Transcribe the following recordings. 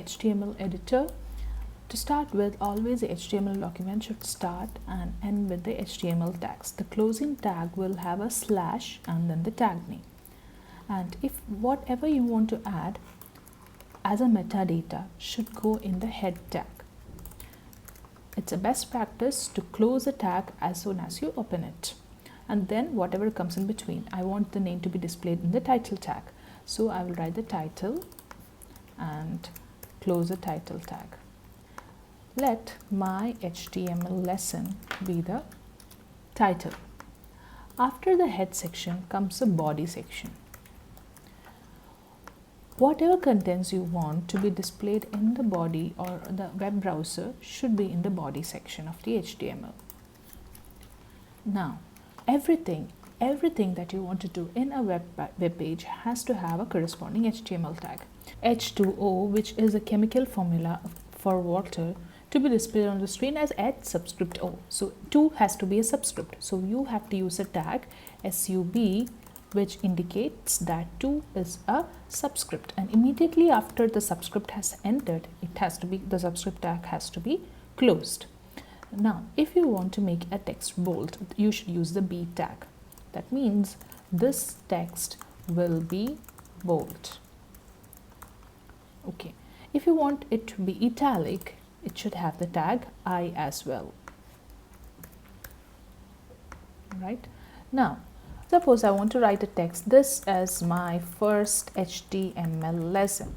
HTML editor. To start with, always the HTML document should start and end with the HTML tags. The closing tag will have a slash and then the tag name. And if whatever you want to add as a metadata should go in the head tag. It's a best practice to close a tag as soon as you open it. And then whatever comes in between, I want the name to be displayed in the title tag. So I will write the title and close the title tag. Let my HTML lesson be the title. After the head section comes the body section. Whatever contents you want to be displayed in the body or the web browser should be in the body section of the HTML. Now, everything that you want to do in a web page has to have a corresponding HTML tag. H2O, which is a chemical formula for water, to be displayed on the screen as H subscript O. So 2 has to be a subscript. So you have to use a tag SUB, which indicates that 2 is a subscript, and immediately after the subscript has entered, the subscript tag has to be closed. Now, if you want to make a text bold, you should use the B tag. That means this text will be bold. Okay. If you want it to be italic, it should have the tag I as well. Right? Now, suppose I want to write a text. This is my first HTML lesson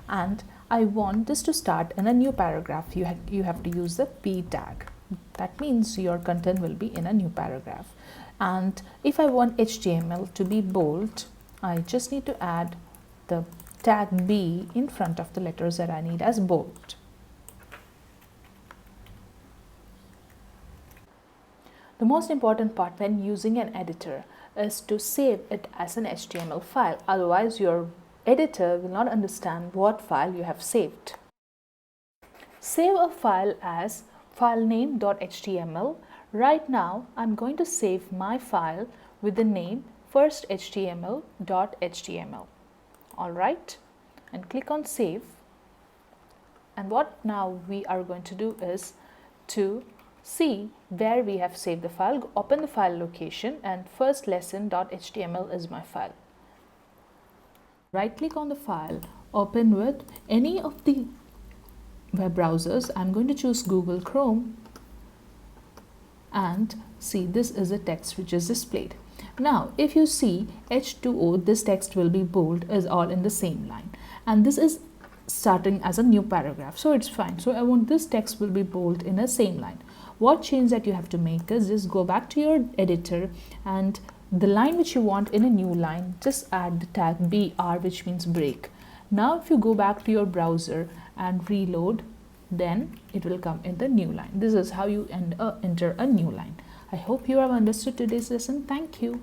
and I want this to start in a new paragraph. You have to use the P tag. That means your content will be in a new paragraph. And if I want HTML to be bold, I just need to add the tag B in front of the letters that I need as bold. The most important part when using an editor is to save it as an HTML file. Otherwise, your editor will not understand what file you have saved. Save a file as filename.html. Right now, I'm going to save my file with the name firsthtml.html. All right, and click on save. And what now we are going to do is to see where we have saved the file. Open the file location and firstlesson.html is my file. Right click on the file, open with any of the web browsers. I'm going to choose Google Chrome and see this is the text which is displayed. Now if you see H2O, this text will be bold, is all in the same line, and this is starting as a new paragraph, so it's fine. So I want this text will be bold in the same line. What change that you have to make is just go back to your editor and the line which you want in a new line, just add the tag BR, which means break. Now if you go back to your browser and reload, then it will come in the new line. This is how you enter a new line. I hope you have understood today's lesson. Thank you.